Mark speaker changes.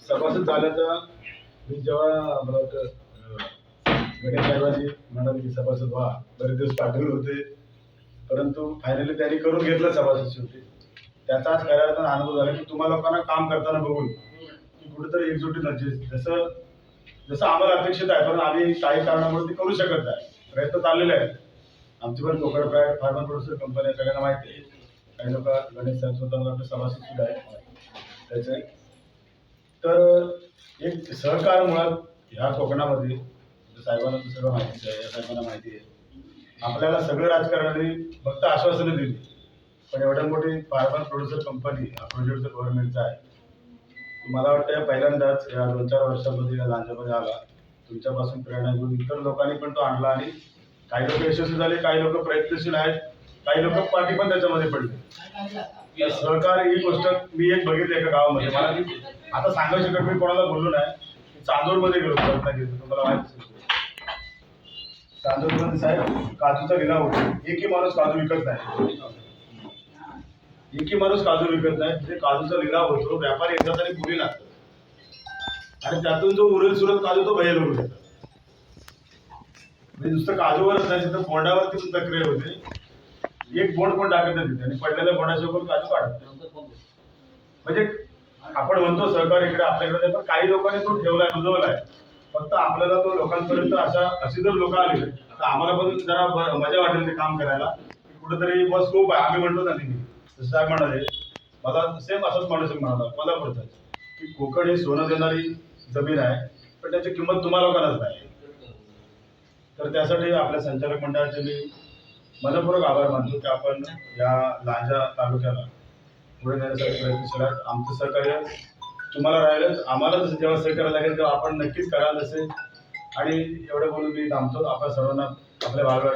Speaker 1: सभासद झाल्याचा मी जेव्हा मला वाटतं गणेश साहेबांनी म्हणाले की सभासद व्हा, बरेच दिवस पाठवले होते, परंतु फायनली त्यांनी करून घेतलं सभासद शेवटी. त्याचाच खऱ्या अर्थानं अनुभव झाला की तुम्हा लोकांना काम करताना बघून की कुठेतरी एकजुटी जसं जसं आम्हाला अपेक्षित आहे, पण आम्ही काही कारणामुळे ते करू शकत नाही. प्रयत्न चाललेले आहेत. आमची पण Konkan private farmer producer company आहे, सगळ्यांना माहिती आहे. काही लोक गणेश साहेब स्वतः आपले सभासद सुद्धा आहेत त्याचे. तर एक सहकार मुळात ह्या कोकणामध्ये साहेबांना सगळं माहिती आहे, या साहेबांना माहिती आहे. आपल्याला सगळं राजकारणाने फक्त आश्वासनं दिली, पण एवढ्या मोठी फार्मर प्रोड्युसर कंपनी हा प्रोजेक्ट जर गव्हर्नमेंटचा आहे, मला वाटतं पहिल्यांदाच या 2-4 वर्षामध्ये या लांजामध्ये आला. तुमच्यापासून प्रेरणा घेऊन इतर लोकांनी पण तो आणला आणि काही लोक यशस्वी झाले, काही लोक प्रयत्नशील आहेत, काही लोक पाठी पण त्याच्यामध्ये पडले. सहकार ही गोष्ट मी एक बघितली एका गावामध्ये. मला आता सांगू शकत मी कोणाला बोललो नाही. चांदूरमध्ये गेलो रत्नागिरी, तुम्हाला माहिती असेल. चांदूरमध्ये साहेब काजूचा लिलाव होतो. एकही माणूस काजू विकत नाही, एकही माणूस काजू विकत नाही. म्हणजे काजूचा लिलाव होतो, व्यापारी येतात आणि पुरी लागतात आणि त्यातून जो उरेल सुरत काजू तो भैया लोक देतात. म्हणजे नुसतं काजूवरच नाही तर बोंडावरती पण प्रक्रिया होते. एक बोंड पण टाकत नाही तिथे आणि पडलेल्या बोंडासोबत काजू काढतात. म्हणजे आपण म्हणतो सहकार इकडे आपल्याकडे, पण काही लोकांनी तो ठेवलाय, रुजवलाय. फक्त आपल्याला तो लोकांपर्यंत अशी जर लोक आली तर आम्हाला पण जरा मजा वाटेल ते काम करायला. कुठेतरी बस खूप आहे. आम्ही म्हणतो ना नेहमी, साहेब म्हणाले, मला सेम असंच माणूस म्हणाला मला पडतं की कोकण ही सोनं देणारी जमीन आहे, पण त्याची किंमत तुम्हाला लोकांनाच नाही. तर त्यासाठी आपल्या संचालक मंडळाचे मी मनपूर्वक आभार मानतो की आपण या लांजा तालुक्याला पुढे नेण्यासाठी प्रयत्नशील आहात. आमचं सहकार्य तुम्हाला राहिलंच. आम्हाला जसं जेव्हा सहकार्य लागेल तेव्हा आपण नक्कीच कराल. असे आणि एवढं बोलून मी थांबतो. आपण सर्वांना आपल्या भागावर